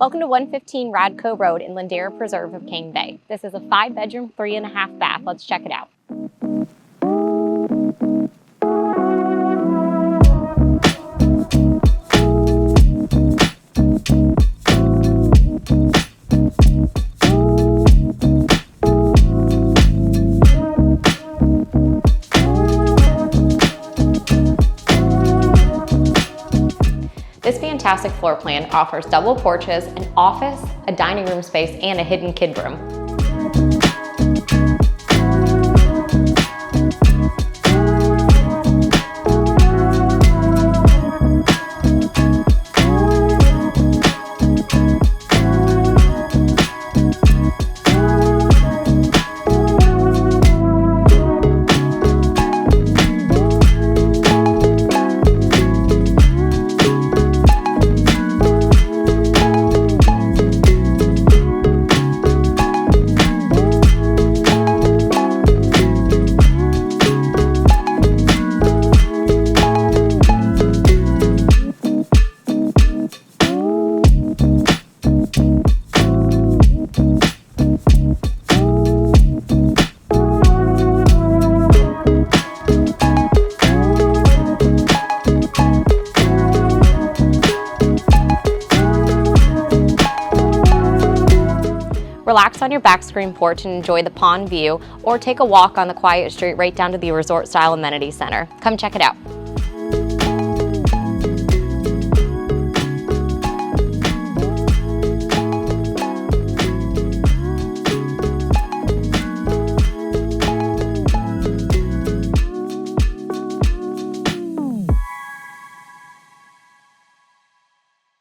Welcome to 115 Radtko Road in Ladera Preserve of Cane Bay. This is a 5-bedroom, 3.5 bath. Let's check it out. This fantastic floor plan offers double porches, an office, a dining room space, and a hidden kid room. Relax on your back screen porch and enjoy the pond view, or take a walk on the quiet street right down to the resort-style amenity center. Come check it out.